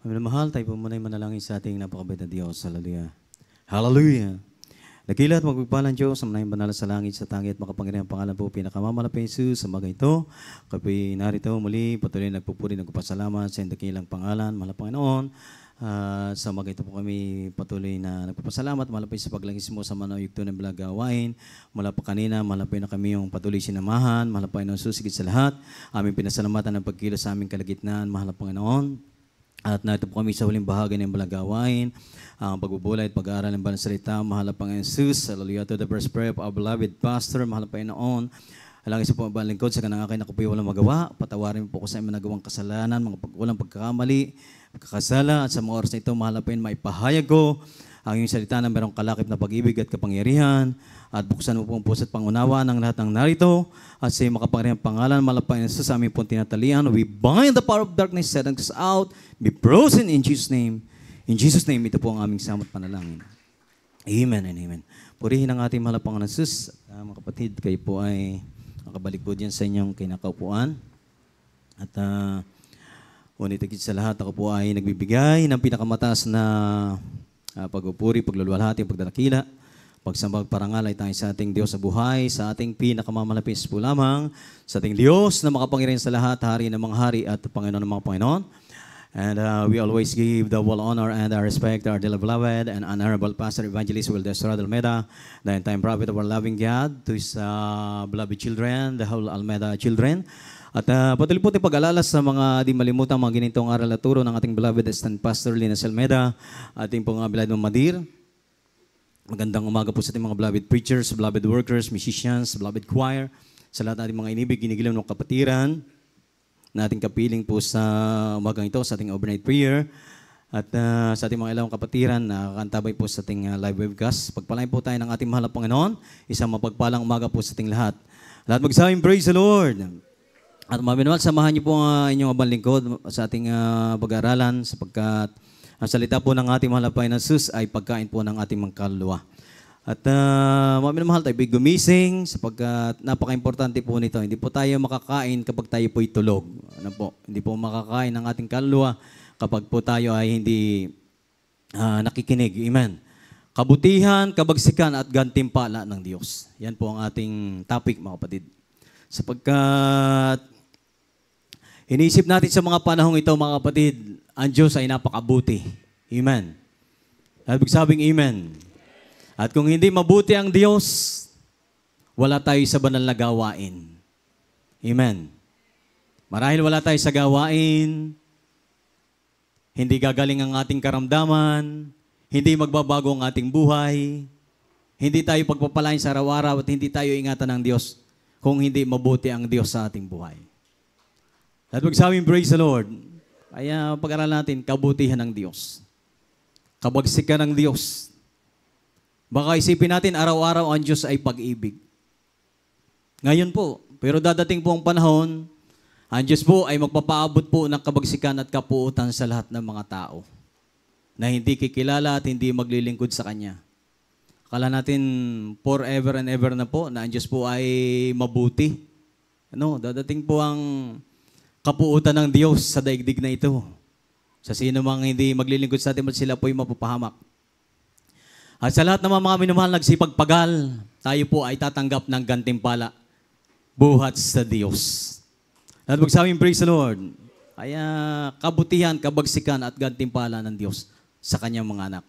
Mahal, tayo po muna yung manalangin sa ating napakabait na Diyos. Hallelujah. Hallelujah. Nagilat magpagpalang Diyos, sa manayang banal sa langit, sa tangi at makapangyarihan pangalan po, pinakamamalapay Jesus, sa mga ito. Kapoy narito muli, patuloy nagpupuri, nagpapasalamat sa dakilang pangalan, mahal na Panginoon. Sa mga ito po kami patuloy na nagpapasalamat, malapay sa paglangis mo sa manayugto ng balagawain. Mula pa kanina, malapay na kami yung patuloy sinamahan, malapay na susigit sa lahat. Aming pinasalamatan ng pagkilos sa aming kalagitnaan, mahal na Panginoon. At narito po kami sa huling bahagi ng balagawain, ang pagbubulay at pag-aaral ng banal salita. Mahal na Panginoon Jesus, hallelujah to the first prayer of our beloved pastor. Mahal na Panginoon, halangin sa pumabang lingkod sa kanang akin ako po walang magawa. Patawarin po ko sa mga nagawang kasalanan, mga walang pagkakamali, pagkakasala. At sa mga oras na ito, mahal na Panginoon, maipahayag ko ang iyong salita na mayroong kalakip na pag-ibig at kapangyarihan. At buksan mo po ang puso at pangunawa ng lahat ng narito. At sa iyong makapangyarihang pangalan, malapay na sa aming pong tinatalian. We bind the power of darkness, set us out, be frozen in Jesus' name. In Jesus' name, ito po ang aming samot panalangin. Amen and amen. Purihin ang ating mahal na Panginoon Jesus. Mga kapatid, kayo po ay nakabalik po dyan sa inyong kinakaupuan. At ngunit higit sa lahat, ako po ay nagbibigay ng pinakamataas na pagpupuri, pagluluwalhati, pagdadakila, pagsambag parangal ay tayo sa ating Diyos sa buhay, sa ating pinakamamalapis po lamang, sa ating Diyos na makapangyarihan sa lahat, Hari ng mga hari at Panginoon ng mga Panginoon. And we always give the full honor and our respect to our dearly beloved and honorable Pastor Evangelist Wilder Estrada Almeida, the end-time prophet of our loving God, to his beloved children, the whole Almeida children. At patuloy po tayo pag-alala sa mga di malimutang mga ginitong aral at turo ng ating beloved assistant pastor Linus Almeida, ating pong beloved Madir. Magandang umaga po sa ating mga beloved preachers, beloved workers, musicians, beloved choir, sa lahat nating mga inibig, ginigilaw ng kapatiran, na ating kapiling po sa umagang ito, sa ating overnight prayer, at sa ating mga ilawang kapatiran na kantabay po sa ating live webcast. Pagpalain po tayo ng ating mahal na Panginoon, isang mapagpalang umaga po sa ating lahat. Lahat magsabing, praise the Lord! At mabinual, samahan niyo po ang inyong abang lingkod sa ating pag-aaralan sapagkat ang salita po ng ating mahal na Panginoon Jesus ay pagkain po ng ating mga kaluluwa. At mahal tayo gumising sapagkat napaka-importante po nito. Hindi po tayo makakain kapag tayo po'y tulog. Ano po? Hindi po makakain ng ating kaluluwa kapag po tayo ay hindi nakikinig. Amen. Kabutihan, kabagsikan at gantimpala ng Diyos. Yan po ang ating topic, mga kapatid. Sapagkat iniisip natin sa mga panahong ito, mga kapatid, ang Diyos ay napakabuti. Amen. Ibig sabing amen. At kung hindi mabuti ang Diyos, wala tayo sa banal na gawain. Amen. Marahil wala tayo sa gawain, hindi gagaling ang ating karamdaman, hindi magbabago ang ating buhay, hindi tayo pagpapalain sa araw-araw at hindi tayo ingatan ng Diyos kung hindi mabuti ang Diyos sa ating buhay. At magsabing, praise the Lord. Kaya pag-aralan natin, kabutihan ng Diyos. Kabagsikan ng Diyos. Baka isipin natin, araw-araw ang Diyos ay pag-ibig. Ngayon po, pero dadating po ang panahon, ang Diyos po ay magpapaabot po ng kabagsikan at kapuutan sa lahat ng mga tao na hindi kikilala at hindi maglilingkod sa Kanya. Akala natin forever and ever na po na ang Diyos po ay mabuti. Dadating po ang kapuutan ng Diyos sa daigdig na ito. Sa sino mang hindi maglilingkod sa atin, sila po ay mapapahamak. At sa lahat ng mga minumahal nagsipagpagal, tayo po ay tatanggap ng gantimpala buhat sa Diyos. At magsabing, praise the Lord. Kaya kabutihan, kabagsikan at gantimpala ng Diyos sa Kanyang mga anak.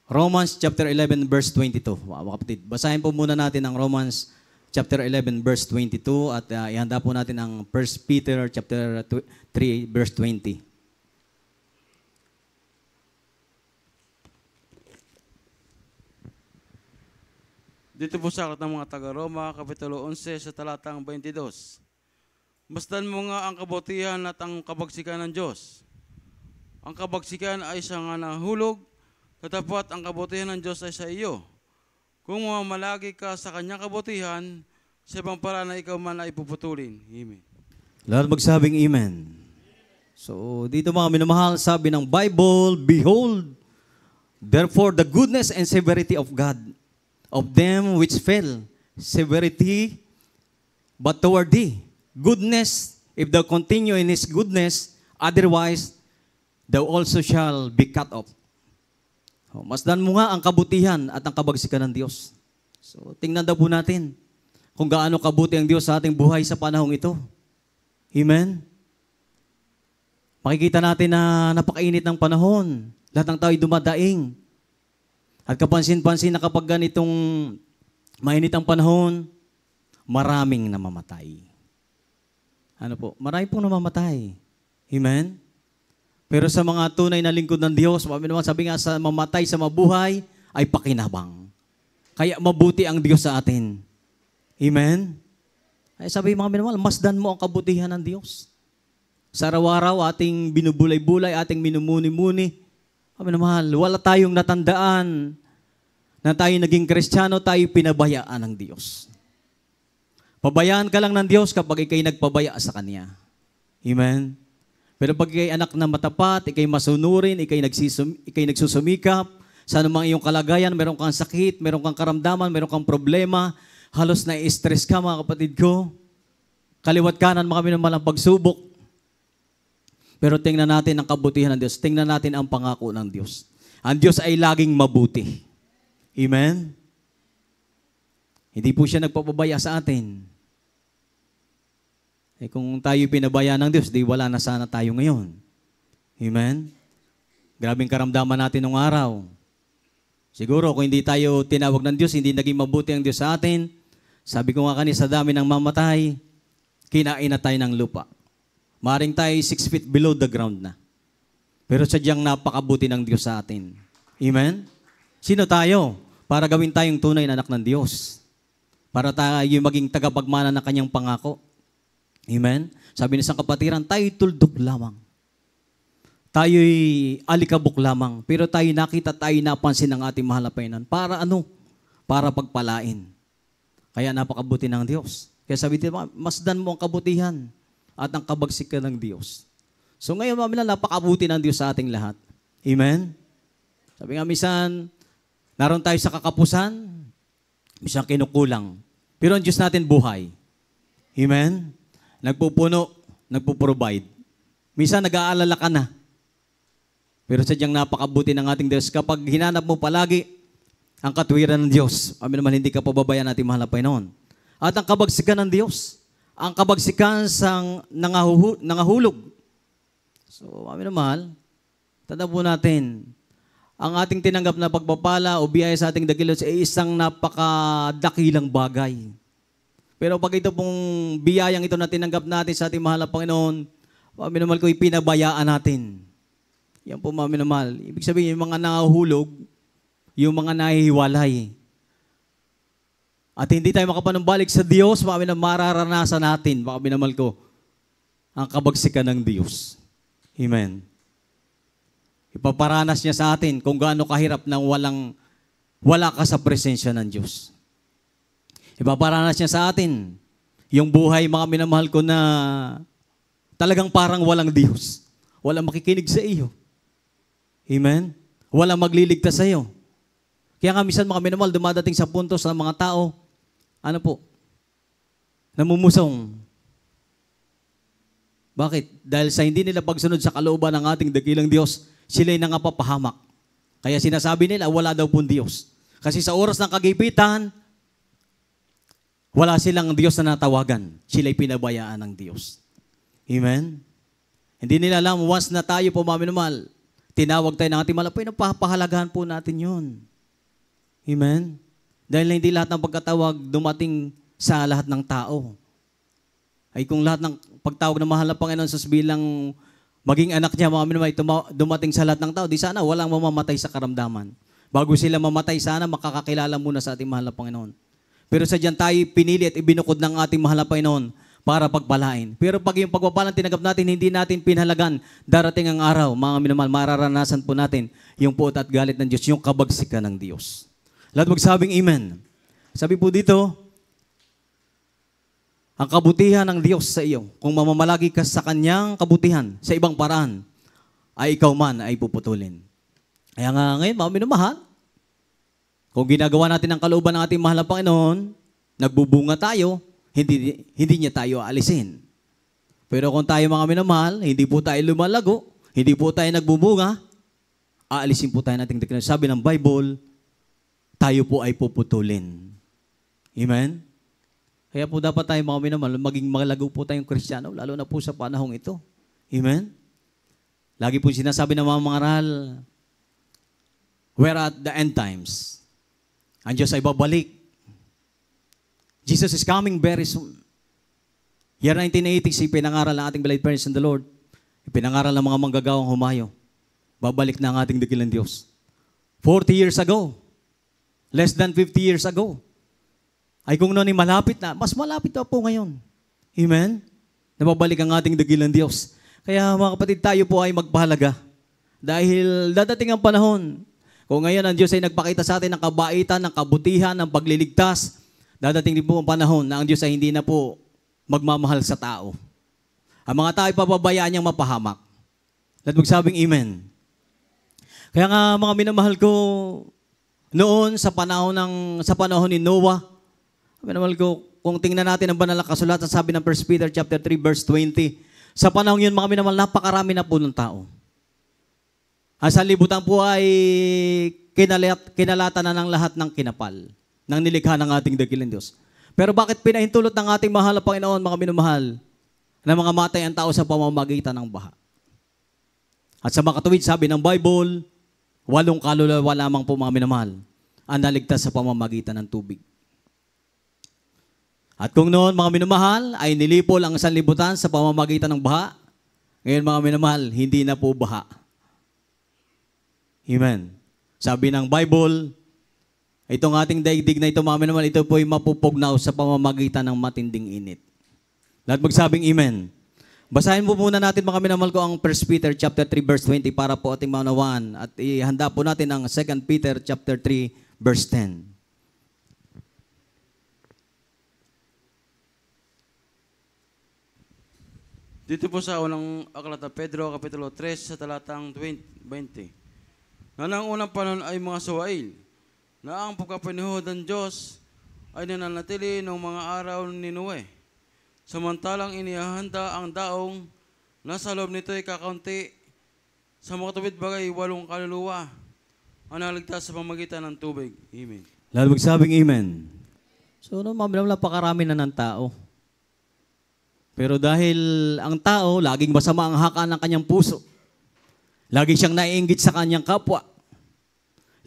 Romans chapter 11 verse 22. Wow, kapatid. Basahin po muna natin ang Romans chapter 11 verse 22 at ihanda po natin ang 1 Peter chapter 3 verse 20. Dito po sa aklat ng mga taga-Roma, Kapitulo 11 sa talatang 22. Masdan mo nga ang kabutihan at ang kabagsikan ng Diyos. Ang kabagsikan ay sa nga nahulog, tatapat ang kabutihan ng Diyos ay sa iyo. Kung mamalagi ka sa kanyang kabutihan, sa ibang paraan na ikaw man ay puputulin. Amen. Lahat magsabing amen. So, dito mga minamahal, sabi ng Bible, behold, therefore the goodness and severity of God, of them which fell, severity, but toward thee, goodness, if thou continue in His goodness, otherwise, thou also shall be cut off. Masdan mo nga ang kabutihan at ang kabagsikan ng Diyos. So, tingnan daw po natin kung gaano kabuti ang Diyos sa ating buhay sa panahong ito. Amen? Makikita natin na napakainit ng panahon. Lahat ng tao'y dumadaing. At kapansin-pansin na kapag ganitong mainit ang panahon, maraming namamatay. Ano po? Marami pong namamatay. Amen? Pero sa mga tunay na lingkod ng Diyos, sabi nga sa mamatay sa mabuhay, ay pakinabang. Kaya mabuti ang Diyos sa atin. Amen? Ay sabi mga minamahal, masdan mo ang kabutihan ng Diyos. Sa araw-araw, ating binubulay-bulay, ating minumuni-muni. Mga minamahal, wala tayong natandaan na tayo naging Kristiyano, tayo pinabayaan ng Diyos. Pabayaan ka lang ng Diyos kapag ikay nagpabaya sa Kanya. Amen? Pero pag ikay anak na matapat, ikay masunurin, ikay nagsusumikap, sa anumang iyong kalagayan, meron kang sakit, meron kang karamdaman, meron kang problema, halos na-stress ka mga kapatid ko. Kaliwat kanan mga minamahal ang pagsubok. Pero tingnan natin ang kabutihan ng Diyos. Tingnan natin ang pangako ng Diyos. Ang Diyos ay laging mabuti. Amen? Hindi po siya nagpapabaya sa atin. Eh kung tayo pinabaya ng Diyos, di wala na sana tayo ngayon. Amen? Grabing karamdaman natin nung araw. Siguro kung hindi tayo tinawag ng Diyos, hindi naging mabuti ang Diyos sa atin, sabi ko nga kanina, sa dami ng mamatay, kinain na tayo ng lupa. Maring tayo 6 feet below the ground na. Pero sadyang napakabuti ng Diyos sa atin. Amen? Sino tayo? Para gawin tayong tunay na anak ng Diyos. Para tayo maging tagapagmana ng Kanyang pangako. Amen? Sabi ni isang kapatiran, tayo'y tuldok lamang. Tayo'y alikabok lamang. Pero tayo nakita, tayo napansin ng ating mahal na Panginoon. Para ano? Para pagpalain. Kaya napakabuti ng Diyos. Kaya sabi dito, masdan mo ang kabutihan at ang kabagsikan ng Diyos. So ngayon, mamila, napakabuti ng Diyos sa ating lahat. Amen? Sabi nga, minsan, naroon tayo sa kakapusan, minsan kinukulang. Pero ang Diyos natin buhay. Amen? Nagpupuno, nagpuprovide. Minsan, nag-aalala ka na. Pero sadyang napakabuti ng ating Diyos. Kapag hinanap mo palagi ang katwiran ng Diyos, amin naman, hindi ka pababayan natin mahal na Panginoon. At ang kabagsikan ng Diyos, ang kabagsikan sang nangahulog. So, amin naman, tanda po natin, ang ating tinanggap na pagpapala o biyaya sa ating dakilos ay isang napakadakilang bagay. Pero pag ito pong biyayang ito na tinanggap natin sa ating mahal na Panginoon, amin naman ko ipinabayaan natin. Yan po amin naman. Ibig sabihin, yung mga nangahulog, yung mga nahihiwalay. At hindi tayo makapanumbalik sa Diyos, baka mararanasan natin, baka minamal ko, ang kabagsikan ng Diyos. Amen. Ipaparanas niya sa atin kung gaano kahirap nang wala ka sa presensya ng Diyos. Ipaparanas niya sa atin yung buhay, mga minamahal ko, na talagang parang walang Diyos. Walang makikinig sa iyo. Amen? Walang magliligtas sa iyo. Kaya nga minsan mga minamahal, dumadating sa punto sa mga tao, ano po? Namumusong. Bakit? Dahil sa hindi nila pagsunod sa kalooban ng ating dakilang Diyos, sila'y nangapapahamak. Kaya sinasabi nila, wala daw pong Diyos. Kasi sa oras ng kagipitan, wala silang Diyos na natawagan. Sila'y pinabayaan ng Diyos. Amen? Hindi nila alam, once na tayo po, mga minamahal, tinawag tayo ng ating malapay, napapahalagahan po natin yun. Amen? Dahil hindi lahat ng pagkatawag dumating sa lahat ng tao. Ay kung lahat ng pagtawag ng mahal na Panginoon sa bilang maging anak niya, mga minamahal, dumating sa lahat ng tao, di sana walang mamamatay sa karamdaman. Bago sila mamatay, sana makakakilala muna sa ating mahal na Panginoon. Pero sadyan tayo pinili at ibinukod ng ating mahal na Panginoon para pagpalain. Pero pag yung pagpapalang tinanggap natin, hindi natin pinahalagan, darating ang araw, mga minamahal, mararanasan po natin yung puot at galit ng Diyos, yung kabagsikan ng Diyos. Lahat magsabing amen. Sabi po dito, ang kabutihan ng Diyos sa iyo, kung mamamalagi ka sa Kanyang kabutihan, sa ibang paraan, ay ikaw man ay puputulin. Kaya nga ngayon, mga minamahal, kung ginagawa natin ang kalooban ng ating mahal na Panginoon, nagbubunga tayo, hindi niya tayo aalisin. Pero kung tayo mga minamahal, hindi po tayo lumalago, Hindi po tayo nagbubunga, aalisin po tayo nating deklarasyon. Sabi ng Bible, tayo po ay puputulin. Amen? Kaya po dapat tayo mga minamahal, maging malago po tayong Kristiyano, lalo na po sa panahong ito. Amen? Lagi po sinasabi ng mga mangaral, we're at the end times. Ang Diyos ay babalik. Jesus is coming very soon. Year 1980, pinangaral ng ating beloved parents in the Lord. Pinangaral ng mga manggagawang humayo. Babalik na ang ating dakilang Diyos. 40 years ago, less than 50 years ago, ay kung noon ay malapit na, mas malapit na po ngayon. Amen? Na babalik ang ating dakilang Diyos. Kaya mga kapatid, tayo po ay magpahalaga. Dahil dadating ang panahon, kung ngayon ang Diyos ay nagpakita sa atin ng kabaitan, ng kabutihan, ng pagliligtas, dadating din po ang panahon na ang Diyos ay hindi na po magmamahal sa tao. Ang mga tao ay pababayaan niyang mapahamak. At magsabing amen. Kaya nga mga minamahal ko, noon sa panahon ni Noah, minamahal ko, kung tingnan natin ang banal na kasulatan, sabi ng 1 Peter chapter 3 verse 20, sa panahon yun mga minamahal, napakarami na po ng tao. Ang sanlibutan po ay kinalatan na ng lahat ng kinapal, ng nilikha ng ating dakilang Diyos. Pero bakit pinahintulot ng ating mahal na Panginoon, mga minamahal, na mga matay ang tao sa pamamagitan ng baha? At sa makatuwid, sabi ng Bible, 8 kaluluwa lamang po mga minamahal ang naligtas sa pamamagitan ng tubig. At kung noon mga minamahal ay nilipol ang sanlibutan sa pamamagitan ng baha, ngayon mga minamahal, hindi na po baha. Amen. Sabi ng Bible, itong ating daigdig na ito mga minamahal, ito po ay mapupugnaw sa pamamagitan ng matinding init. Lahat magsabing amen. Basahin po muna natin mga minamahal ko ang 1 Peter chapter 3 verse 20 para po ating maunawaan at ihanda po natin ang 2 Peter chapter 3 verse 10. Dito po sa unang aklat ng Pedro, Kapitulo 3, sa talatang 20. Na ng unang panahon ay mga suwail, na ang pagkapanihod ng Diyos ay nananatili ng mga araw ni Noe. Samantalang inihahanda ang daong nasa loob nito ay kakaunti sa makatubid bagay 8 kaluluwa ang naligtas sa pamagitan ng tubig. Amen. Lahat magsabing amen. So, napakarami na ng tao. Pero dahil ang tao, laging masama ang haka ng kanyang puso. Lagi siyang naiinggit sa kanyang kapwa.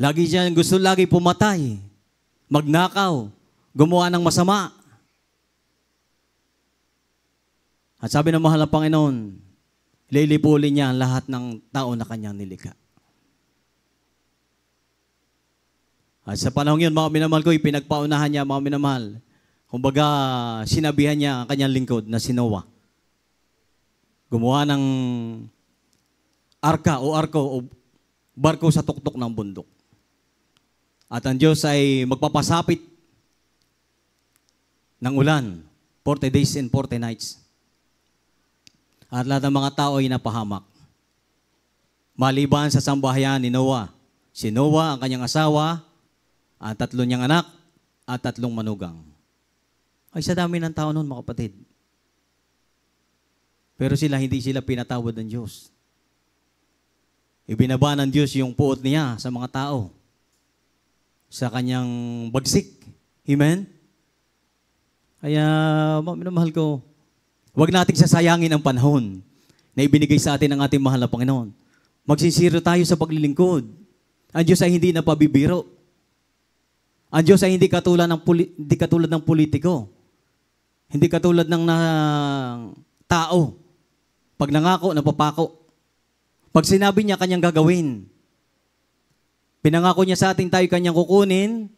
Lagi siyang gusto lagi pumatay, magnakaw, gumawa ng masama. At sabi ng mahal na Panginoon, lilipulin niya ang lahat ng tao na kanyang nilikha. At sa panahon yun, mga minamahal ko, ipinagpaunahan niya, mga minamahal. Kumbaga, sinabihan niya ang kanyang lingkod na si Noah. Gumawa ng arko o barko sa tuktok ng bundok. At ang Diyos ay magpapasapit ng ulan, 40 days and 40 nights. At lahat ng mga tao ay napahamak. Maliban sa sambahayan ni Noah. Si Noah, ang kanyang asawa, ang 3 niyang anak, at 3 manugang. Ay sa dami ng tao noon, mga kapatid. Pero hindi sila pinatawad ng Diyos. Ibinaba ng Diyos yung puot niya sa mga tao. Sa kanyang bagsik. Amen? Kaya, minamahal ko, huwag nating sasayangin ang panahon na ibinigay sa atin ng ating mahal na Panginoon. Magsisiro tayo sa paglilingkod. Ang Diyos ay hindi na pabibiro. Ang Diyos ay hindi katulad ng politiko. Hindi katulad ng tao. Pag nangako, napapako. Pag sinabi niya, kanyang gagawin. Pinangako niya sa atin, tayo kanyang kukunin,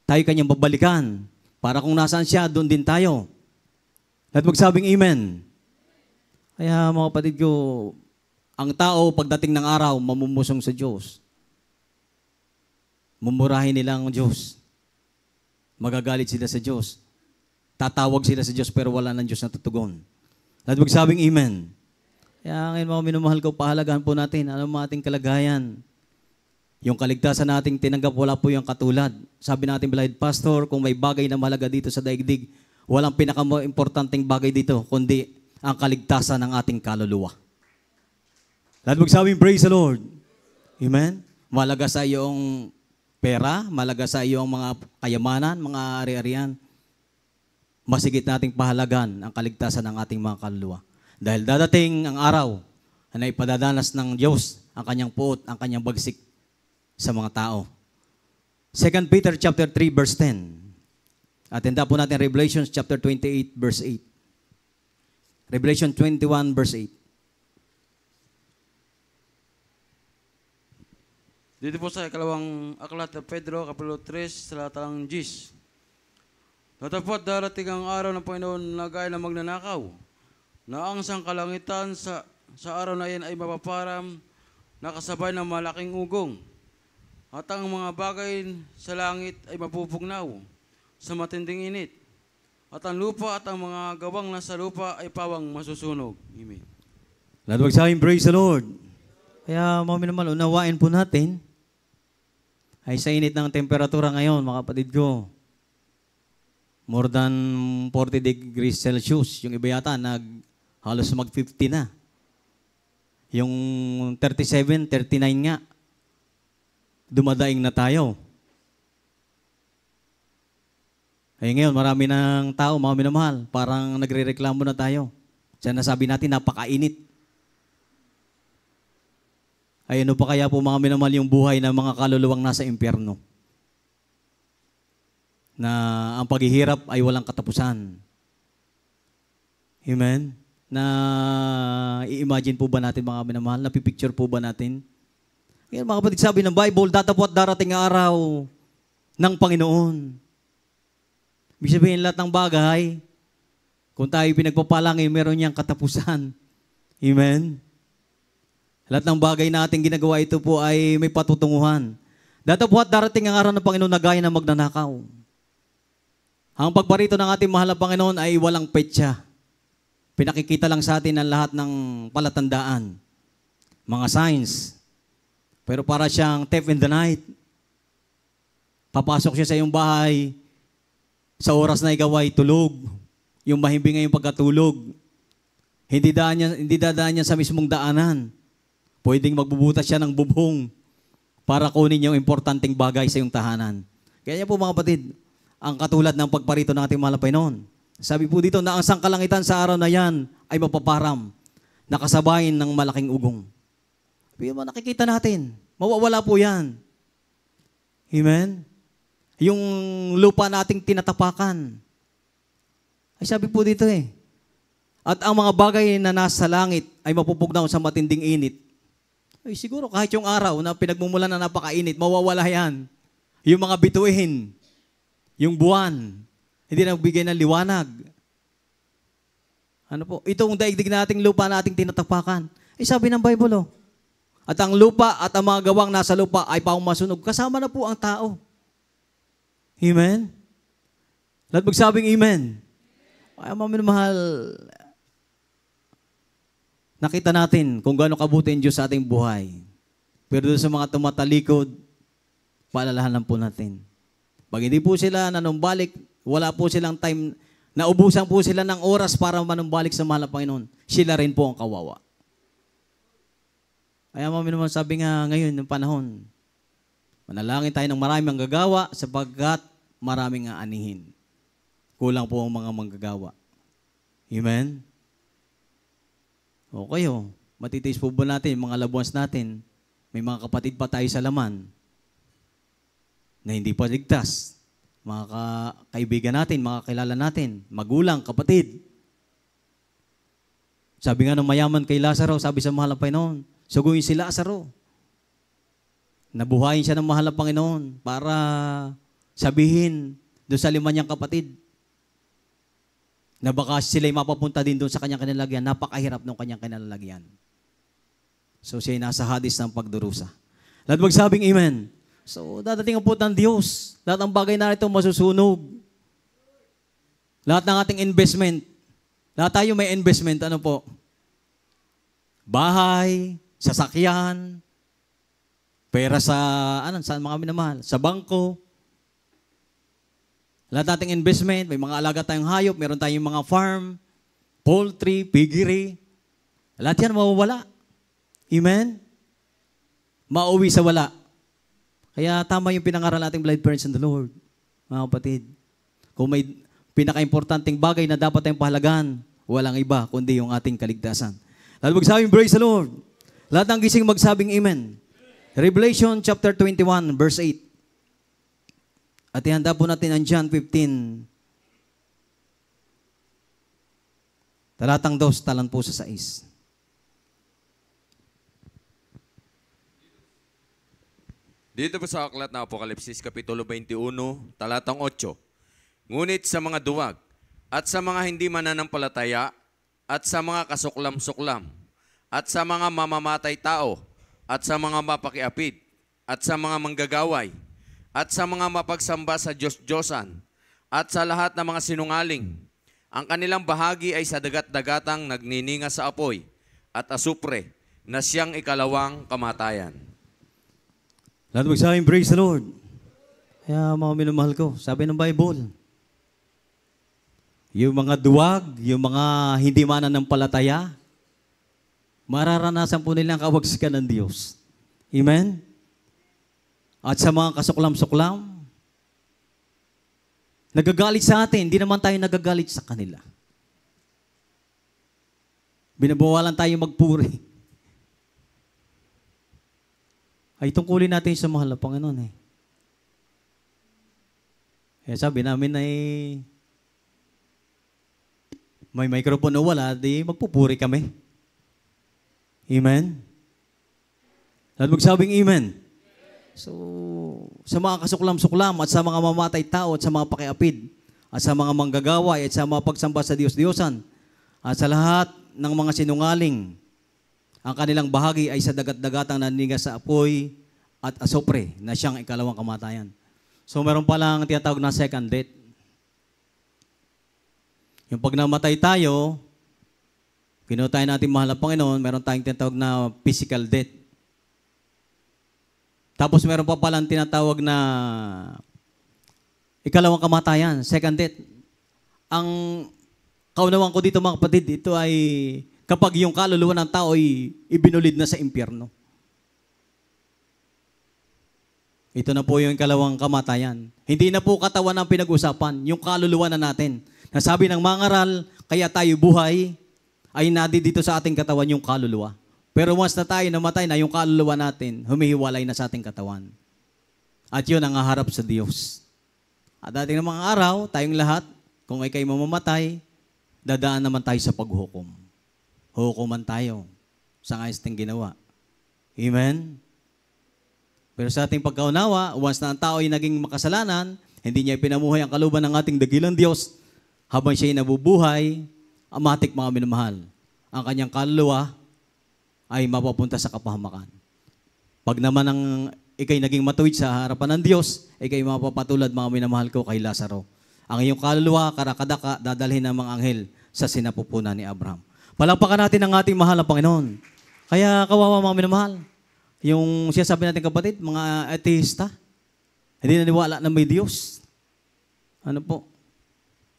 tayo kanyang babalikan. Para kung nasaan siya, doon din tayo. At magsabing amen. Kaya mga kapatid ko, ang tao pagdating ng araw, mamumusong sa Diyos. Mumurahin nila ang Diyos. Magagalit sila sa Diyos. Tatawag sila sa Diyos pero wala ng Diyos na tutugon. At magsabing amen. Kaya ngayon mga minamahal ko, pahalagahan po natin ano ang ating kalagayan. Yung kaligtasan nating tinanggap, wala po yung katulad. Sabi natin, beloved pastor, kung may bagay na mahalaga dito sa daigdig, walang pinaka-importanting bagay dito, kundi ang kaligtasan ng ating kaluluwa. Lahat magsabing, praise the Lord. Amen? Malaga sa iyong pera, malaga sa iyong mga kayamanan, mga ari-arian. Masigit nating pahalagan ang kaligtasan ng ating mga kaluluwa. Dahil dadating ang araw na ipadadanas ng Diyos ang kanyang puot, ang kanyang bagsik sa mga tao. 2 Peter chapter 3 verse 10. Atinda po natin Revelation chapter 28 verse 8. Revelation 21 verse 8. Dito po sa ikalawang aklat ng Pedro, kapitulo 3, talatang 10. Datapot darating ang araw ng Panginoon na gaya ng magnanakaw, na ang sangkalangitan sa araw na iyan ay mapaparam, nakasabay ng malaking ugong. At ang mga bagay sa langit ay mapupugnaw sa matinding init. At ang lupa at ang mga gawang nasa lupa ay pawang masusunog. Amen. Lahat magsabing, praise the Lord. Kaya mga minamahal, unawain po natin ay sa init ng temperatura ngayon, mga kapatid ko. More than 40 degrees Celsius. Yung iba yata, halos mag-50 na. Yung 37, 39 nga. Dumadaing na tayo. Ay ngayon, marami ng tao, mga minamahal, parang nagre-reklamo na tayo. Siya nasabi natin, napakainit. Ay ano pa kaya po mga minamahal yung buhay ng mga kaluluwang nasa impyerno? Na ang paghihirap ay walang katapusan. Amen? Na i-imagine po ba natin mga minamahal? Napipicture po ba natin? Ngayon mga kapatid, sabi ng Bible, datapot darating ang araw ng Panginoon. Ibig sabihin lahat ng bagay, kung tayo pinagpapalangin, meron niyang katapusan. Amen? Lahat ng bagay na ating ginagawa, ito po ay may patutunguhan. Datapot darating ang araw ng Panginoon na gaya ng magnanakaw. Ang pagparito ng ating mahal na Panginoon ay walang petsa. Pinakikita lang sa atin ang lahat ng palatandaan, mga signs. Pero para siyang thief in the night. Papasok siya sa iyong bahay, sa oras na ikaw ay tulog, yung mahimbing ngayong pagkatulog. Hindi dadaan niya sa mismong daanan. Pwedeng magbubutas siya ng bubong para kunin yung importanteng bagay sa iyong tahanan. Kaya po mga kapatid, ang katulad ng pagparito ng ating mahal na Panginoon. Sabi po dito na ang sangkalangitan sa araw na yan ay mapaparam, nakasabayin ng malaking ugong. Pero nakikita natin, mawawala po yan. Amen? Yung lupa nating tinatapakan. Ay sabi po dito at ang mga bagay na nasa langit ay mapupugnaw sa matinding init. Ay siguro kahit yung araw na pinagmumulan na napakainit, mawawala yan. Yung mga bituin, yung buwan, hindi na magbigay ng liwanag. Ano po? Itong daigdig nating lupa nating tinatapakan. Ay sabi ng Bible, at ang lupa at ang mga gawang nasa lupa ay pamasunog. Kasama na po ang tao. Amen? Lahat magsabing amen. Ay, mga mahal, nakita natin kung gaano kabuti ang Diyos sa ating buhay. Pero doon sa mga tumatalikod, paalalahanan po natin. Pag hindi po sila nanumbalik, wala po silang time, naubusan po sila ng oras para manumbalik sa mahal na Panginoon. Sila rin po ang kawawa. Kaya mami naman sabi nga ngayon, yung panahon, manalangin tayo ng marami ang gagawa sapagkat maraming aanihin. Kulang po ang mga manggagawa. Amen? Okay matitiis po ba natin, mga labuans natin, may mga kapatid pa tayo sa laman na hindi pa ligtas. Mga kaibigan natin, mga kilala natin, magulang, kapatid. Sabi nga ng mayaman kay Lazaro, sabi sa mahal na Panginoon, suguin si Lazaro. Nabuhayin siya ng mahal na Panginoon para sabihin doon sa lima niyang kapatid na baka sila'y mapapunta din doon sa kanyang kinalalagyan. Napakahirap ng kanyang kinalalagyan. So siya'y nasa hadis ng pagdurusa. Lahat magsabing amen. So dadating ang po ng Diyos. Lahat ng bagay na ito masusunog. Lahat ng ating investment. Lahat tayo may investment. Ano po? Bahay, sasakyan, pera sa, saan mga minamahal? Sa bangko. Lahat nating investment, may mga alaga tayong hayop, meron tayong mga farm, poultry, piggery. Lahat yan mawawala. Amen? Mauwi sa wala. Kaya tama yung pinangaral nating blind parents in the Lord. Mga kapatid, kung may pinaka-importanting bagay na dapat tayong pahalagahan, walang iba kundi yung ating kaligtasan. Lahat magsabing, praise the Lord. Lahat ng gising magsabing amen. Revelation chapter 21, verse 8. At ihanda po natin ang John 15. Talatang 2, talan po sa 6. Dito po sa aklat na Apokalipsis, Kapitulo 21, talatang 8. Ngunit sa mga duwag, at sa mga hindi mananampalataya, at sa mga kasuklam-suklam, at sa mga mamamatay tao, at sa mga mapakiapid, at sa mga manggagaway, at sa mga mapagsamba sa Diyos-Diyosan, at sa lahat ng mga sinungaling, ang kanilang bahagi ay sa dagat-dagatang nagnininga sa apoy, at asupre, na siyang ikalawang kamatayan. Lahat magsabing, praise the Lord. Kaya mga minamahal ko, sabi ng Bible, yung mga duwag, yung mga hindi mananampalataya, mararanasan po nila ang kawagsikan ng Diyos. Amen? At sa mga kasuklam-suklam, nagagalit sa atin, hindi naman tayo nagagalit sa kanila. Binabawalan tayo magpuri. Ay tungkulin natin sa mahal na Panginoon eh. Kaya sabi namin ay may microphone o wala, di magpupuri kami. Amen? Lahat magsabing amen. So, sa mga kasuklam-suklam at sa mga mamatay tao at sa mga pakiapid at sa mga manggagaway at sa mga pagsamba sa Diyos-Diyosan at sa lahat ng mga sinungaling, ang kanilang bahagi ay sa dagat-dagatang naninga sa apoy at asopre na siyang ikalawang kamatayan. So meron palang tinatawag na second death. Yung pag namatay tayo, kinutay natin mahal na Panginoon, meron tayong tinatawag na physical death. Tapos meron pa palang tinatawag na ikalawang kamatayan, second death. Ang kaunawang ko dito mga kapatid, ito ay kapag yung kaluluwa ng tao ay ibinulid na sa impyerno. Ito na po yung ikalawang kamatayan. Hindi na po katawan ang pinag-usapan, yung kaluluwa na natin. Nasabi ng mangaral, kaya tayo buhay, ay nadi dito sa ating katawan yung kaluluwa. Pero once na tayo namatay na, yung kaluluwa natin, humihiwalay na sa ating katawan. At yun ang haharap sa Diyos. At dating ng mga araw, tayong lahat, kung ay kayo mamamatay, dadaan naman tayo sa paghukom. Hukuman tayo sa ngayos ting ginawa. Amen? Pero sa ating pagkaunawa, once na ang tao ay naging makasalanan, hindi niya pinamuhay ang kalooban ng ating dakilang Diyos, habang siya ay nabubuhay, amatik mga minamahal. Ang kanyang kaluluwa ay mapapunta sa kapahamakan. Pag naman ang ikay naging matuwid sa harapan ng Diyos, ikay mapapatulad mga minamahal ko kay Lazaro. Ang iyong kaluluwa, karakadaka, dadalhin ng mga anghel sa sinapupunan ni Abraham. Palakpakan natin ang ating mahal na Panginoon. Kaya kawawa mga minamahal. Yung siya sabi natin kapatid, mga ateista, hindi naniwala na may Diyos. Ano po?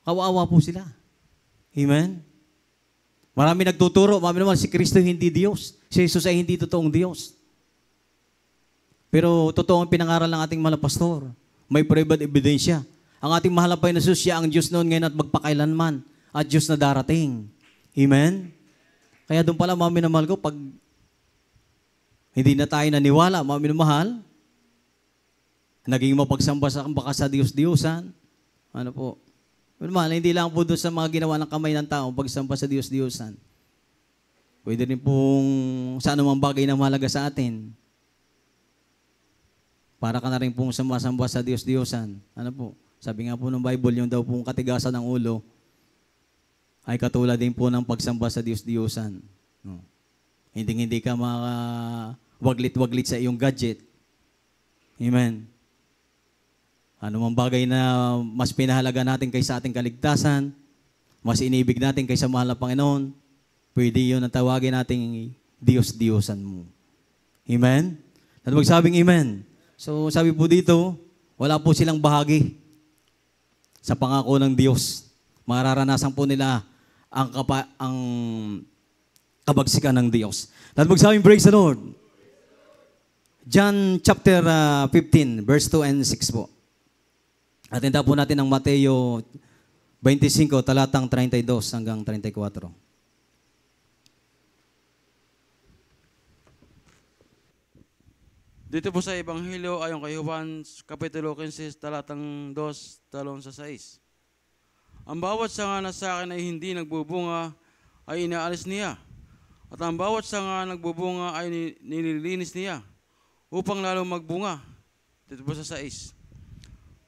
Kawawa po sila. Amen? Marami nagtuturo, mga minamahal, si Kristo hindi Diyos. Si Jesus ay hindi totoong Diyos. Pero totoo ang pinangaral ng ating mahal na pastor. May prueba at ebidensya. Ang ating mahal na Panginoon Jesus, siya ang Diyos noon ngayon at magpakailanman. At Diyos na darating. Amen? Kaya doon pala, mga minamahal ko, pag hindi na tayo naniwala, mga minamahal, naging mapagsamba sa baka sa Diyos-Diyosan, ano po, minamahal, hindi lang po doon sa mga ginawa ng kamay ng tao, pagsamba sa Diyos-Diyosan. Pwede rin pong sa anumang bagay na mahalaga sa atin. Para ka na rin pong sumasamba sa Diyos-Diyosan. Ano po? Sabi nga po ng Bible, yung daw pong katigasan ng ulo ay katulad din po ng pagsamba sa Diyos-Diyosan. No. Hindi ka waglit-waglit sa iyong gadget. Amen. Ano mang bagay na mas pinahalaga natin kaysa ating kaligtasan, mas inibig natin kaysa mahal na Panginoon, pwede yun ang tawagin nating Diyos-Diyosan mo. Amen? At magsabing amen. So sabi po dito, wala po silang bahagi sa pangako ng Diyos. Mararanasan po nila ang kabagsikan ng Diyos. Lahat magsabing praise the Lord. John chapter 15, verse 2 and 6 po. At hinta po natin ang Mateo 25, talatang 32 hanggang 34. Dito po sa Ebanghelyo ayon kay Juan, Kapitulo 15, talatang 2, talon sa 6. Ang bawat sanga na sa akin ay hindi nagbubunga ay inaalis niya. At ang bawat sanga nagbubunga ay nililinis niya upang lalo magbunga. Dito po sa 6.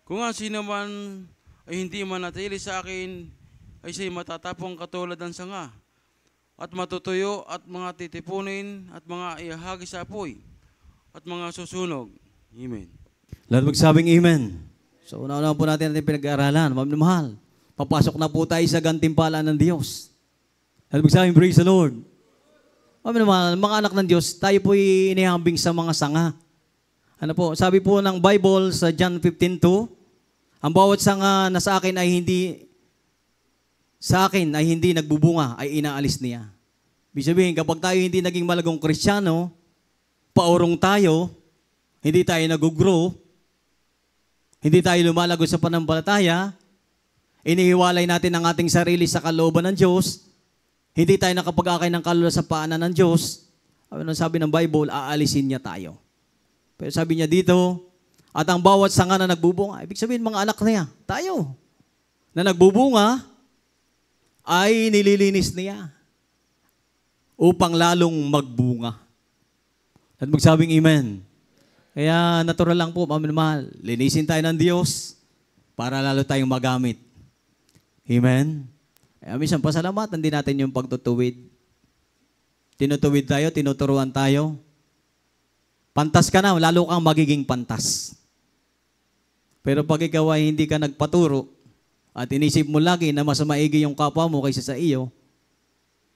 Kung ang sino man ay hindi manatili sa akin ay siya'y matatapong katulad ng sanga at matutuyo at mga titipunin at mga ihahagi sa apoy at mga susunog. Amen. Lahat magsabing amen. So una-una po natin ating pinag-aaralan. Mahal, papasok na po tayo sa gantimpala ng Diyos. Lahat magsabing praise the Lord. Mahal, mga anak ng Diyos, tayo po inihambing sa mga sanga. Ano po, sabi po ng Bible sa John 15:2, ang bawat sanga na sa akin ay hindi nagbubunga, ay inaalis niya. Ibig sabihin, kapag tayo hindi naging malagong Kristiyano, paurong tayo, hindi tayo nag-grow, hindi tayo lumalago sa panampalataya, inihiwalay natin ang ating sarili sa kalooban ng Diyos, hindi tayo nakapag-akay ng kaluluwa sa paanan ng Diyos, sabi ng Bible, aalisin niya tayo. Pero sabi niya dito, at ang bawat sanga na nagbubunga, ibig sabihin mga anak niya, tayo, na nagbubunga, ay nililinis niya upang lalong magbunga. At magsabing amen. Kaya natural lang po, mahal, linisin tayo ng Diyos para lalo tayong magamit. Amen? Kaya minsan pasalamatan din natin yung pagtutuwid. Tinutuwid tayo, tinuturuan tayo. Pantas ka na, lalo kang magiging pantas. Pero pag ikaw ay hindi ka nagpaturo at inisip mo lagi na mas maigi yung kapwa mo kaysa sa iyo,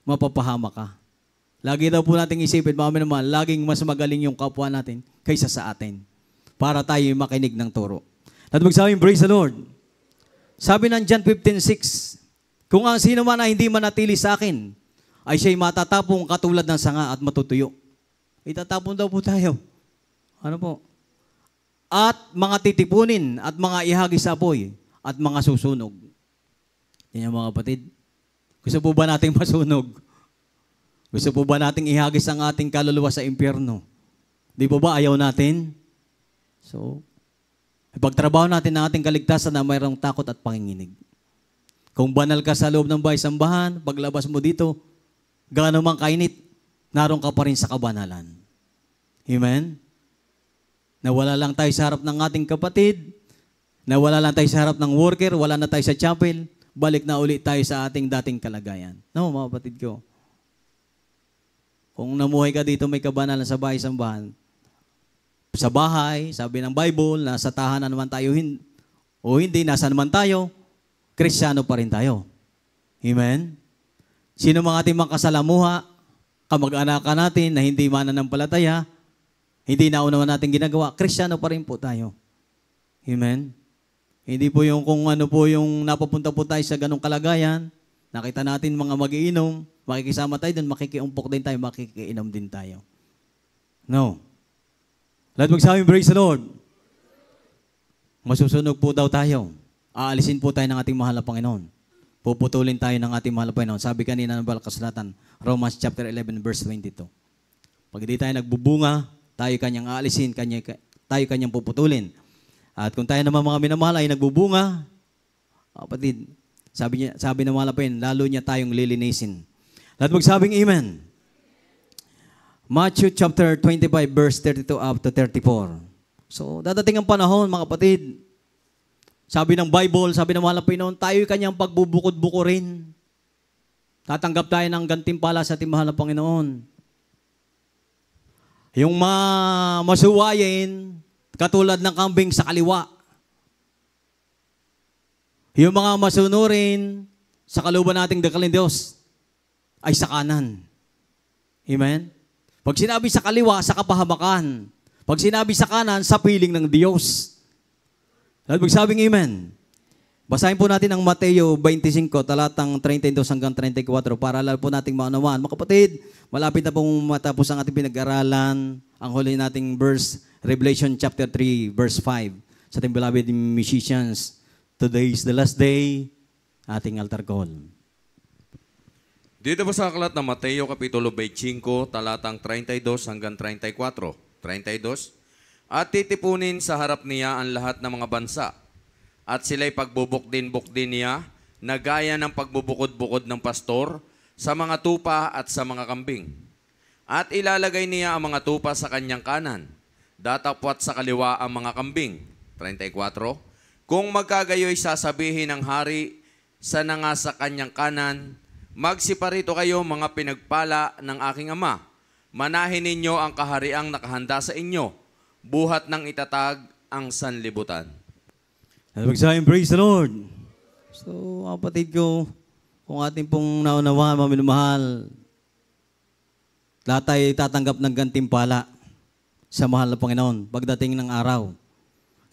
mapapahama ka. Lagi daw po nating isipin, naman, laging mas magaling yung kapwa natin kaysa sa atin para tayo makinig ng turo. At magsabing, praise the Lord. Sabi ng John 15:6, kung ang sino man ay hindi manatili sa akin, ay siya'y matatapong katulad ng sanga at matutuyo. Itatapon daw po tayo. Ano po? At mga titipunin at mga ihagi sa apoy at mga susunog. Yan yung mga kapatid. Gusto po ba nating masunog? Gusto po ba nating ihagis ang ating kaluluwa sa impyerno? Di po ba ayaw natin? So, ipagtrabaho natin ang ating kaligtasan na mayroong takot at panginginig. Kung banal ka sa loob ng bahay-sambahan, paglabas mo dito, gaano mang kainit, naroon ka pa rin sa kabanalan. Amen? Nawala lang tayo sa harap ng ating kapatid, nawala lang tayo sa harap ng worker, wala na tayo sa chapel, balik na ulit tayo sa ating dating kalagayan. No, mga kapatid ko. Kung namuhay ka dito may kabanalan sa bahay-sambahan, sa bahay, sabi ng Bible, nasa tahanan naman tayo o hindi, nasa naman tayo, Kristiyano pa rin tayo. Amen? Sino mga ating mga kasalamuha, kamag-anakan natin na hindi mananampalataya, hindi naunawan natin ginagawa, Kristiyano pa rin po tayo. Amen? Hindi po yung kung ano po yung napapunta po tayo sa ganong kalagayan, nakita natin mga magiinom, makikisama tayo doon, makikiumpok din tayo, makikiinom din tayo. No. Lahat magsabing, praise the Lord. Masusunog po daw tayo. Aalisin po tayo ng ating mahal na Panginoon. Puputulin tayo ng ating mahal na Panginoon. Sabi kanina ng Balakasulatan, Romans chapter 11, verse 22. Pag hindi tayo nagbubunga, tayo kanyang aalisin, tayo kanyang puputulin. At kung tayo naman mga minamahal ay nagbubunga, kapatid, sabi ng mahal na Panginoon, lalo niya tayong lilinisin. Lahat magsabing amen. Matthew chapter 25 verse 32 up to 34. So, dadating ang panahon, mga kapatid. Sabi ng Bible, sabi ng mahal na Panginoon, tayo kanyang pagbubukod-bukurin. Tatanggap tayo ng gantimpala sa ating mahal na Panginoon. Yung masuwayin, katulad ng kambing sa kaliwa. Yung mga masunurin sa kaluban nating dakilang Diyos ay sa kanan. Amen? Pag sinabi sa kaliwa, sa kapahamakan. Pag sinabi sa kanan, sa piling ng Diyos. At magsabing amen. Basahin po natin ang Mateo 25, talatang 32 hanggang 34 para lalo po nating maunawaan. Mga kapatid, malapit na pong matapos ang ating pinag-aralan. Ang huli nating verse, Revelation chapter 3, verse 5. Sa ating beloved musicians, today is the last day, ating altar call. Dito po sa aklat ng Mateo Kapitulo 25, talatang 32 hanggang 34. 32. At titipunin sa harap niya ang lahat ng mga bansa. At sila'y pagbubukdin-bukdin niya na gaya ng pagbubukod-bukod ng pastor sa mga tupa at sa mga kambing. At ilalagay niya ang mga tupa sa kanyang kanan, datapwat sa kaliwa ang mga kambing. 34. Kung magkagayo'y sasabihin ng hari sa nanga sa kanyang kanan, magsiparito kayo mga pinagpala ng aking ama. Manahin ninyo ang kahariang nakahanda sa inyo, buhat ng itatag ang sanlibutan. At magsahin, praise the Lord. So, kapatid ko, kung ating pong naunawaan, mga minamahal, lahat tayo tatanggap ng gantimpala sa mahal na Panginoon pagdating ng araw.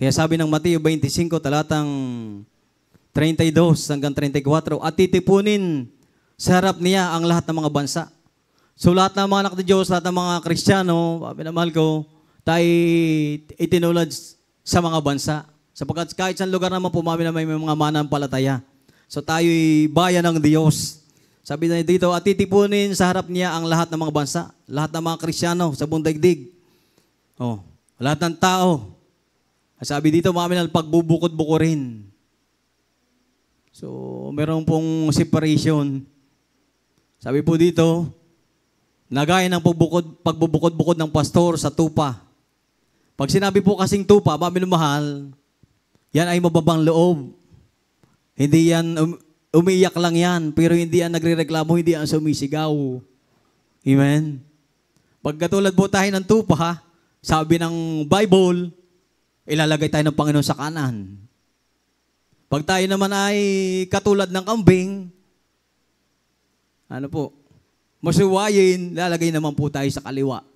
Kaya sabi ng Mateo 25, talatang 32 hanggang 34, at titipunin sa harap niya ang lahat ng mga bansa. So lahat ng mga anak ni Diyos, lahat ng mga Kristiyano, minamahal ko, tayo itinulad sa mga bansa. Sapagkat kahit saan lugar naman po na may mga manampalataya. So tayo'y bayan ng Diyos. Sabi na dito, at titipunin sa harap niya ang lahat ng mga bansa, lahat ng mga Kristiyano sa buong daigdig. Oh, lahat ng tao. Sabi dito, mga pagbubukod-bukurin. So, meron pong separation. Sabi po dito, nagaya ng pagbubukod-bukod ng pastor sa tupa. Pag sinabi po kasing tupa, mga minamahal, yan ay mababang loob. Hindi yan, umiiyak lang yan, pero hindi yan nagrereklamo, hindi yan sumisigaw. Amen? Pagkatulad po tayo ng tupa, sabi ng Bible, ilalagay tayo ng Panginoon sa kanan. Pag tayo naman ay katulad ng kambing, ano po, masuwayin, lalagay naman po tayo sa kaliwa.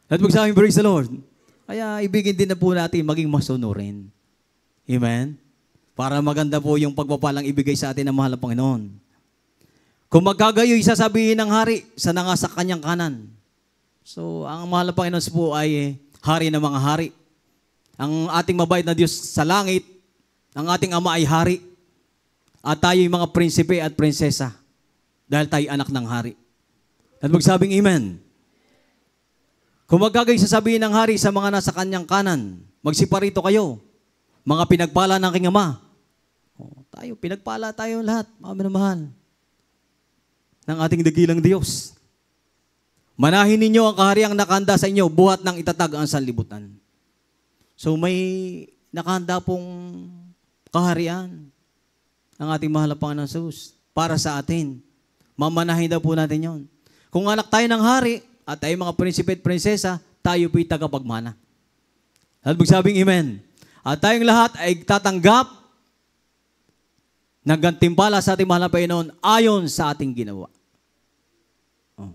At magsabi, praise the Lord. Kaya ibigin din na po natin maging masunurin. Amen? Para maganda po yung pagpapalang ibigay sa atin ng mahal na Panginoon. Kung magkagayoy, sasabihin ng hari sa nanga sa kanyang kanan. So, ang mahal na Panginoon po ay hari ng mga hari. Ang ating mabait na Diyos sa langit, ang ating Ama ay hari. At tayo yung mga prinsipe at prinsesa. Dahil tayo anak ng hari. At magsabing amen. Kung magkagayoy, sasabihin ng hari sa mga nasa kanyang kanan, magsiparito kayo. Mga pinagpala ng aking Ama. Tayo, pinagpala tayo lahat, mga minamahal, ng ating dakilang Diyos. Manahin ninyo ang kahariang nakahanda sa inyo, buhat ng itatag ang sanlibutan. So may nakahanda pong kaharian ng ating mahal na Panginoon Jesus para sa atin. Mamanahin daw po natin yon. Kung anak tayo ng hari at tayo mga prinsipe at prinsesa, tayo po'y tagapagmana. At magsabing amen. At tayong lahat ay tatanggap ng gantimpala sa ating mahal na Panginoon ayon sa ating ginawa. Oh.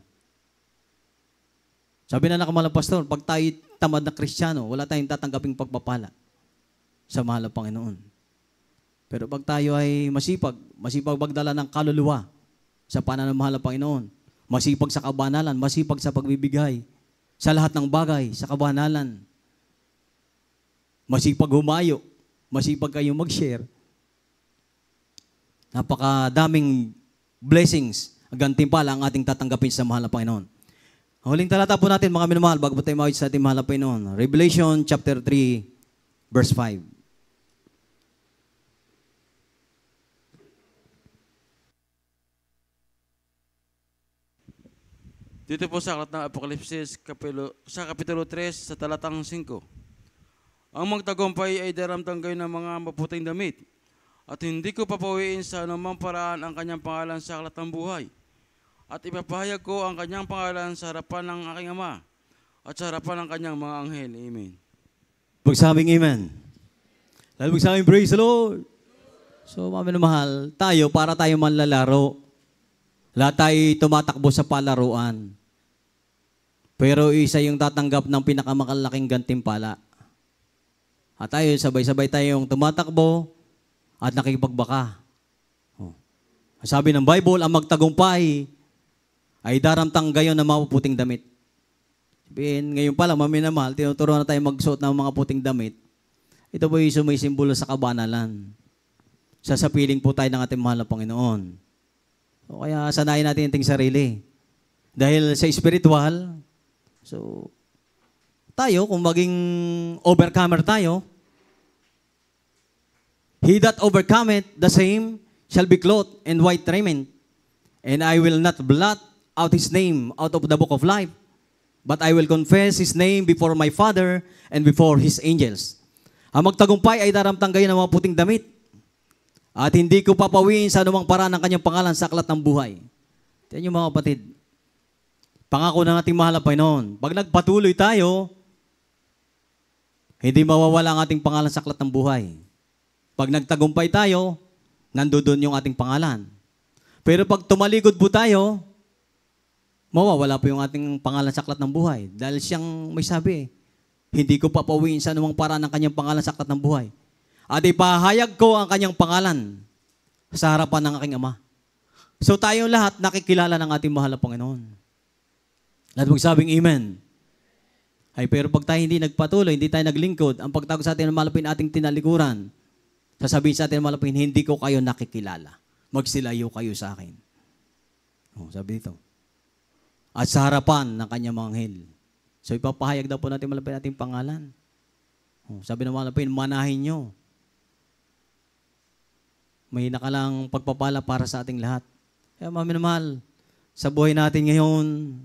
Sabi na nakamahal na pastor, pag tayo tamad na Kristiyano, wala tayong tatanggaping pagpapala sa mahal na Panginoon. Pero pag tayo ay masipag magdala ng kaluluwa sa pananamahal ng Panginoon, masipag sa kabanalan, masipag sa pagbibigay, sa lahat ng bagay, sa kabanalan, masipag humayo, masipag kayong mag-share. Napakadaming blessings, gantimpala ang ating tatanggapin sa mahal na Panginoon. Ang huling talata po natin, mga minamahal, bago tayo mawit sa ating mahal na Panginoon. Revelation chapter 3, verse 5. Dito po sa aklat ng Apokalipsis, Kapitulo 3, sa talatang 5. Ang magtagumpay ay daramtang ng mga maputing damit, at hindi ko papawiin sa anumang paraan ang kanyang pangalan sa aklat ng buhay. At ipapahayag ko ang kanyang pangalan sa harapan ng aking Ama, at sa harapan ng kanyang mga anghel. Amen. Magsabing amen. Lalo magsabing praise the Lord. So, mga minamahal, tayo, para tayo manlalaro. Lahat tayo tumatakbo sa palaruan. Pero isa yung tatanggap ng pinakamalaking gantimpala. At tayo, sabay-sabay tayong tumatakbo at nakikipagbaka. Oh. Sabi ng Bible, ang magtagumpay ay daramtang gayon na mapuputing damit. Sabihin, ngayon pa lang, maminamahal, tinuturuan na tayo magsuot ng mga puting damit. Ito po yung sumisimbolo sa kabanalan. Sasapiling po tayo ng ating mahal na Panginoon. O kaya sanayin natin ating sarili. Dahil sa spiritual, so, tayo, kung maging overcomer tayo, he that overcometh, the same shall be clothed in white raiment. And I will not blot out his name out of the book of life, but I will confess his name before my Father and before his angels. Ang magtagumpay ay daramtang gayon ng mga puting damit. At hindi ko papawiin sa anumang paraan ng kanyang pangalan sa aklat ng buhay. Tiyan niyo mga kapatid. Pangako ng ating mahal na Panginoon. Pag nagpatuloy tayo, hindi mawawala ang ating pangalan sa aklat ng buhay. Pag nagtagumpay tayo, nandoon yung ating pangalan. Pero pag tumalikod po tayo, mawawala po yung ating pangalan sa aklat ng buhay. Dahil siyang may sabi, hindi ko papawiin sa anumang paraan ng kanyang pangalan sa aklat ng buhay. At ipahayag ko ang kanyang pangalan sa harapan ng aking Ama. So tayong lahat nakikilala ng ating mahal na Panginoon. Lahat magsabing Amen. Ay, pero pag tayo hindi nagpatuloy, hindi tayo naglingkod, ang pagtago sa atin ng malapin ating tinalikuran, sasabihin sa atin ng malapin, hindi ko kayo nakikilala. Magsilayo kayo sa akin. Oh, sabi dito. At sa harapan ng kanyang mga anghel. So ipapahayag daw po natin malapin ating pangalan. Oh, sabi ng malapin, manahin nyo. May nakalang pagpapala para sa ating lahat. Kaya maminamahal, sa buhay natin ngayon,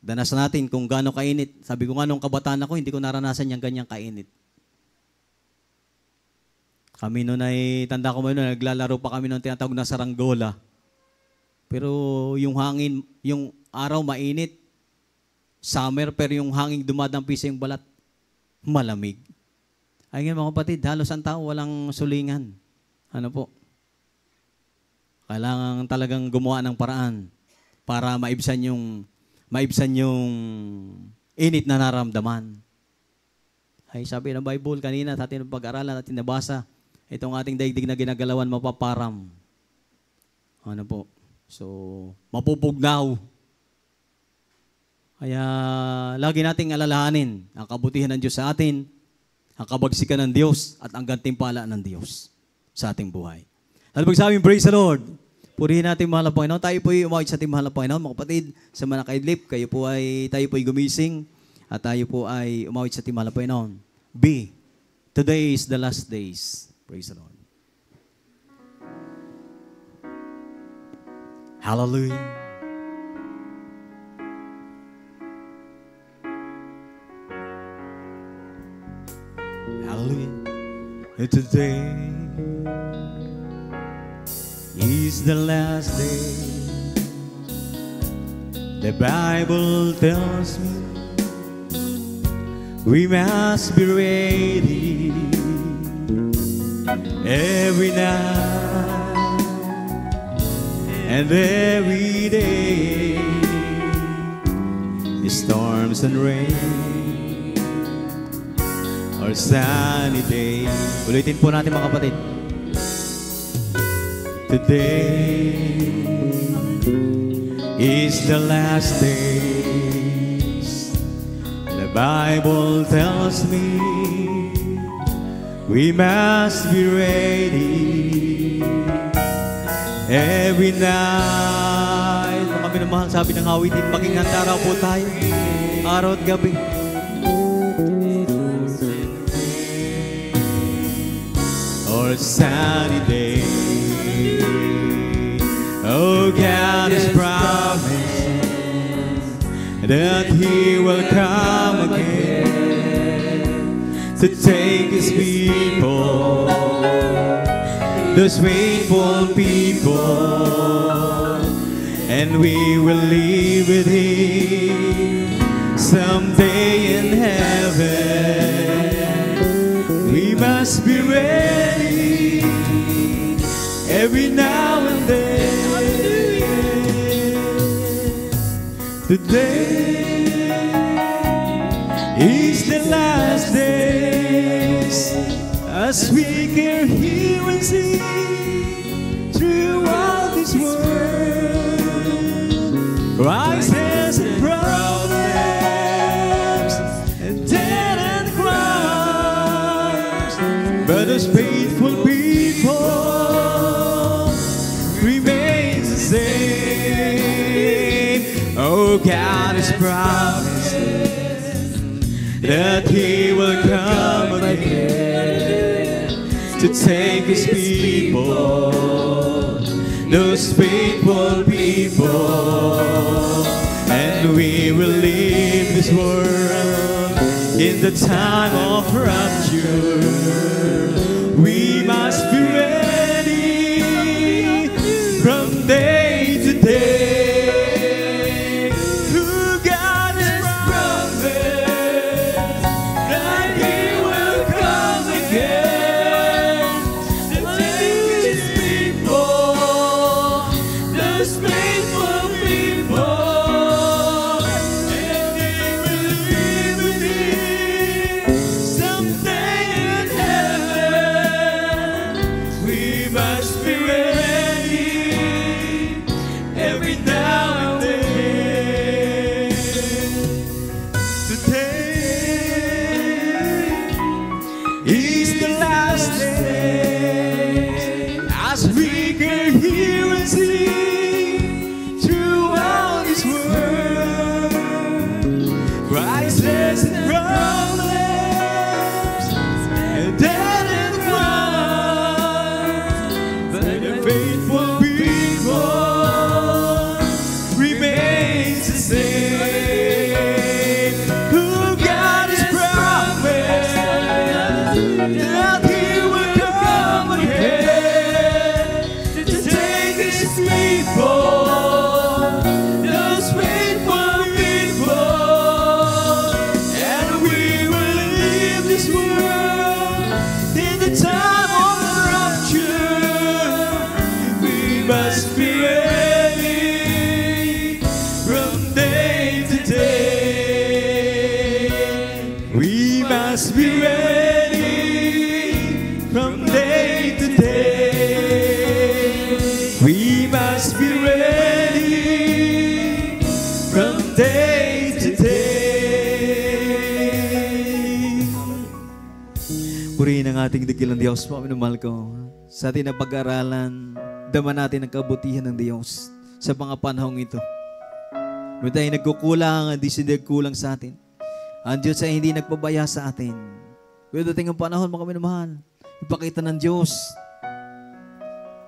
danas natin kung gaano kainit. Sabi ko nga nung kabataan ako, hindi ko naranasan yung ganyang kainit. Kami noon ay, tanda ko mo noon, naglalaro pa kami noon tinatawag na saranggola. Pero yung hangin, yung araw mainit. Summer, pero yung hangin dumadampi sa yung balat, malamig. Ay nga mga kapatid, halos ang tao walang sulingan. Ano po? Kailangan talagang gumawa ng paraan para maibsan yung init na naramdaman. Ay sabi ng Bible kanina, sa ating pag-aralan at nabasa, itong ating daigdig na ginagalawan mapaparam. Ano po? So, mapupugnaw. Kaya lagi nating alalahanin ang kabutihan ng Diyos sa atin, ang kabagsikan ng Diyos at ang gantimpala ng Diyos sa ating buhay. At magsabing, praise the Lord. Purihin natin mahal na Panginoon. Tayo po ay umawit sa ating mahal na Panginoon. Mga kapatid, sa mga nakaidlip, tayo po ay gumising at tayo po ay umawit sa ating mahal na Panginoon. Today is the last days. Praise the Lord. Hallelujah. Hallelujah. Today is the last day. The Bible tells me we must be ready every night and every day. Storms and rain or sunny day. Ulitin po natin mga kapatid. Today is the last days. The Bible tells me we must be ready every night. Mga minamahal, sabi ng awitin, maging handa raw po tayo araw at gabi. Or sunny day. Oh, God has promised that He will come again to take His people, those faithful people, and we will live with Him someday in heaven. We must be ready every now and then. Today is the last days. As we can hear and see throughout this world, Christ has problems and dead and crimes, but as faithful people remains the same. Oh, God is promised that He will come again to take His people, those faithful people, and we will leave this world in the time of rapture. We must be ready from day to day. Purihin ang ating dakilang Diyos, minamahal ko. Sa ating na pag-aralan, dama natin ang kabutihan ng Diyos sa mga panahong ito. Kung tayo nagkukulang, hindi siya nagkulang sa atin. Ang Diyos ay hindi nagpabaya sa atin. Kung dating ang panahon, mga minamahal, ipakita ng Diyos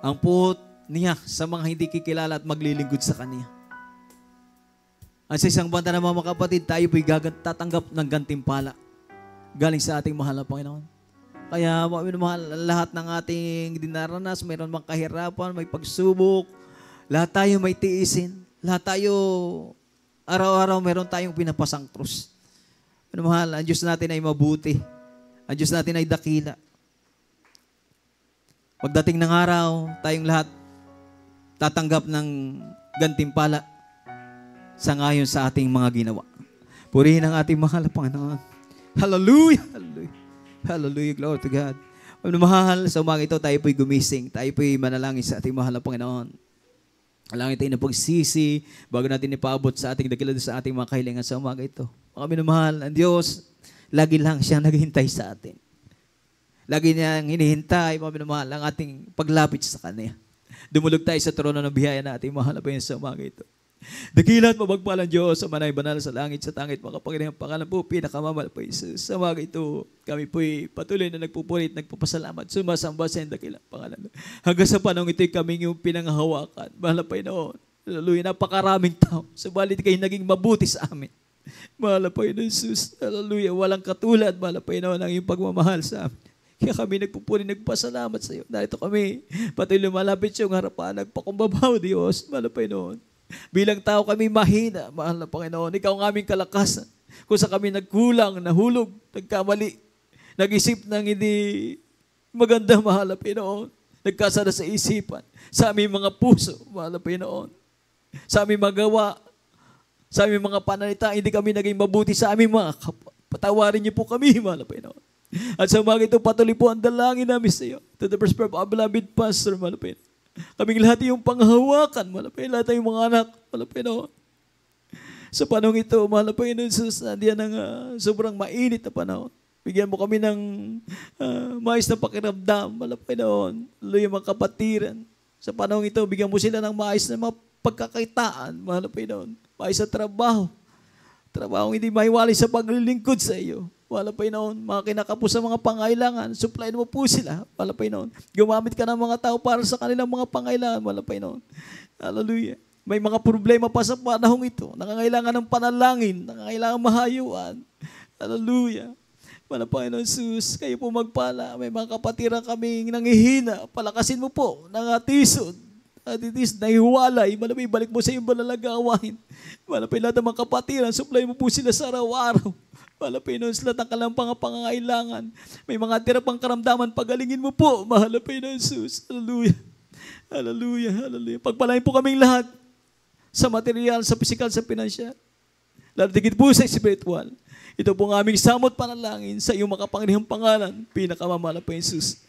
ang puot niya sa mga hindi kikilala at maglilingkod sa Kanya. At sa isang banda naman, mga kapatid, tayo po'y tatanggap ng gantimpala galing sa ating mahal na Panginoon. Kaya mahal, lahat ng ating dinaranas, mayroon mang kahirapan, may pagsubok, lahat tayo may tiisin, lahat tayo araw-araw mayroon tayong pinapasang krus. Mahal, ang Diyos natin ay mabuti. Ang Diyos natin ay dakila. Pagdating ng araw, tayong lahat tatanggap ng gantimpala sa ngayon sa ating mga ginawa. Purihin ang ating mahal na Panginoon. Hallelujah! Hallelujah! Hallelujah, glory to God. Mahal, sa umaga ito, tayo po'y gumising. Tayo po'y manalangin sa ating mahal na Panginoon. Alangin tayo na pagsisi bago natin ipaabot sa ating dakila sa ating mga kahilingan sa umaga ito. Mga minamahal, ang Diyos, lagi lang siyang naghihintay sa atin. Lagi niyang hinihintay, mga minamahal, ang ating paglapit sa Kanya. Dumulog tayo sa trono ng biyaya na ating mahal na Panginoon sa umaga ito. Dakilat mabagpalang Diyos sa manay banal sa langit sa tangit, mga Panginoon, pangalan po, pinakamamal po Jesus. Sa mga ito, kami po'y patuloy na nagpupulit, nagpapasalamat, sumasamba sa dakilang pangalan. Hanggang sa panahon ito'y kami yung pinanghahawakan. Mahal na Panginoon, hallelujah, napakaraming tao. Subalit kayo naging mabuti sa amin. Mahal na Panginoon Jesus, hallelujah, walang katulad, mahal na Panginoon, ang iyong pagmamahal sa amin. Kaya kami nagpupuli, nagpasalamat sa iyo. Narito kami, patuloy lumalapit sa iyong harapan, nagpakumbabaw, Diyos, mahal na Panginoon. Bilang tao kami mahina, mahal na Panginoon. Ikaw ang aming kalakasan. Kung sa kami nagkulang, nahulog, nagkamali, nag-isip ng hindi maganda, mahal na Panginoon. Nagkasala sa isipan, sa aming mga puso, mahal na Panginoon. Sa aming magawa, sa aming mga pananalita, hindi kami naging mabuti sa aming mga kapwa. Patawarin niyo po kami, mahal na Panginoon. At sa umaga ito, patuloy po ang dalangin namin sa iyo. To the first prayer of our beloved pastor, mahal na Panginoon. Kaming lahat yung panghawakan, mahal na Panginoon. Lahat yung mga anak, mahal na Panginoon. Sa panahon ito, mahal na Panginoon, nandiyan ng sobrang mainit na panahon. Bigyan mo kami ng maayos na pakiramdam, mahal na Panginoon. Lalo yung mga kapatiran. Sa panahon ito, bigyan mo sila ng maayos na mga pagkakaitaan, mahal na Panginoon. Maayos na trabaho. Trabaho hindi mahiwalay sa paglilingkod sa iyo. Mahal na Panginoon, mga kinakapos sa mga pangailangan, supply mo po sila, mahal na Panginoon. Gumamit ka ng mga tao para sa kanilang mga pangailangan, mahal na Panginoon. Hallelujah. May mga problema pa sa panahong ito. Nangangailangan ng panalangin, nangangailangan mahayuan. Hallelujah. Mahal na Panginoon Jesus, kayo po magpala. May mga kapatiran kaming nangihina. Palakasin mo po, nangatisod. At itis, nahiwalay. Malapay, balik mo sa iyong balalagawain. Malapay, lahat ng mga kapatiran, supply mo po sila sa araw-araw. Malapay, noon sila ang kalampang pangangailangan. May mga tira pang karamdaman, pagalingin mo po. Malapay na Jesus. Hallelujah. Hallelujah. Hallelujah. Pagpalain po kaming lahat sa material, sa physical, sa pinansyal. Lalo digit po sa spiritual. Ito po ang aming samot panalangin sa iyong makapangyarihang pangalan. Pinakamamahal po Jesus.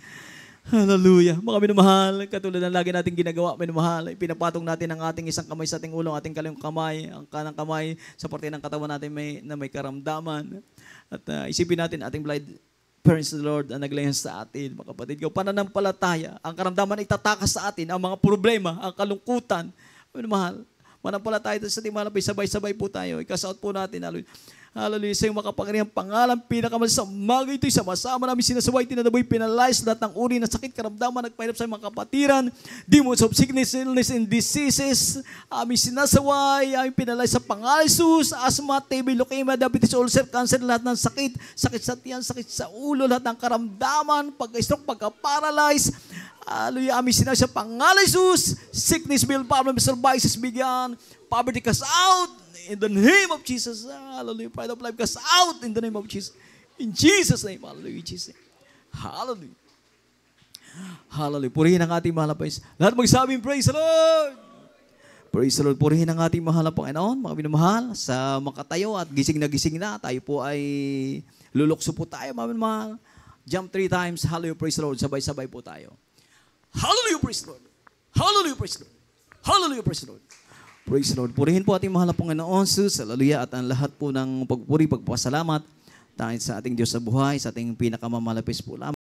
Hallelujah. Mga minamahal, katulad ng lagi nating ginagawa, minamahal, pinapatong natin ang ating isang kamay sa ating ulo, ating kaliwang kamay, ang kanang kamay sa parte ng katawan natin na may karamdaman. At isipin natin ating blind parents of the Lord ang naglayas sa atin, mga kapatid ko. Pananampalataya, ang karamdaman itatakas sa atin, ang mga problema, ang kalungkutan. Minamahal, manampalataya sa ating malapay, sabay-sabay po tayo. Ikasaot po natin, hallelujah. Hallelujah. Sa iyong makapangyarihang pangalan, pinakamal sa umaga ito'y sama-sama namin sinasaway, tinadaboy, pinalayas, lahat ng uri ng sakit, karamdaman, nagpahirap sa mga kapatiran, demons of sickness, illness, and diseases, aming sinasaway, aming pinalayas sa pangalan Jesus, asthma, TB, leukemia, diabetes, ulcer, cancer, lahat ng sakit, sakit sa tiyan, sakit sa ulo, lahat ng karamdaman, pagka-stroke, pagka-paralyze, hallelujah, aming sinasaway sa pangalan Jesus, sickness, bill, problems, vices, bigyan, poverty cast out, in the name of Jesus. Hallelujah. Pride of life cast out in the name of Jesus. In Jesus' name. Hallelujah. Jesus' name. Hallelujah. Hallelujah. Purihin ang ating mahal na Panginoon. Lahat magsabing, praise the Lord. Praise the Lord. Purihin ang ating mahal na Panginoon. Mga minamahal, sa makatayo at gising na, tayo po ay lulukso po tayo, mga minamahal. Jump 3 times. Hallelujah. Praise the Lord. Sabay-sabay po tayo. Hallelujah. Praise the Lord. Hallelujah. Praise the Lord. Hallelujah. Praise the Lord. Praise the Lord. Purihin po ating mahal na Panginoon Jesus. Hallelujah. At ang lahat po ng pagpupuri, pagpapasalamat dahil sa ating Diyos sa buhay, sa ating pinakamamalapis po lamang.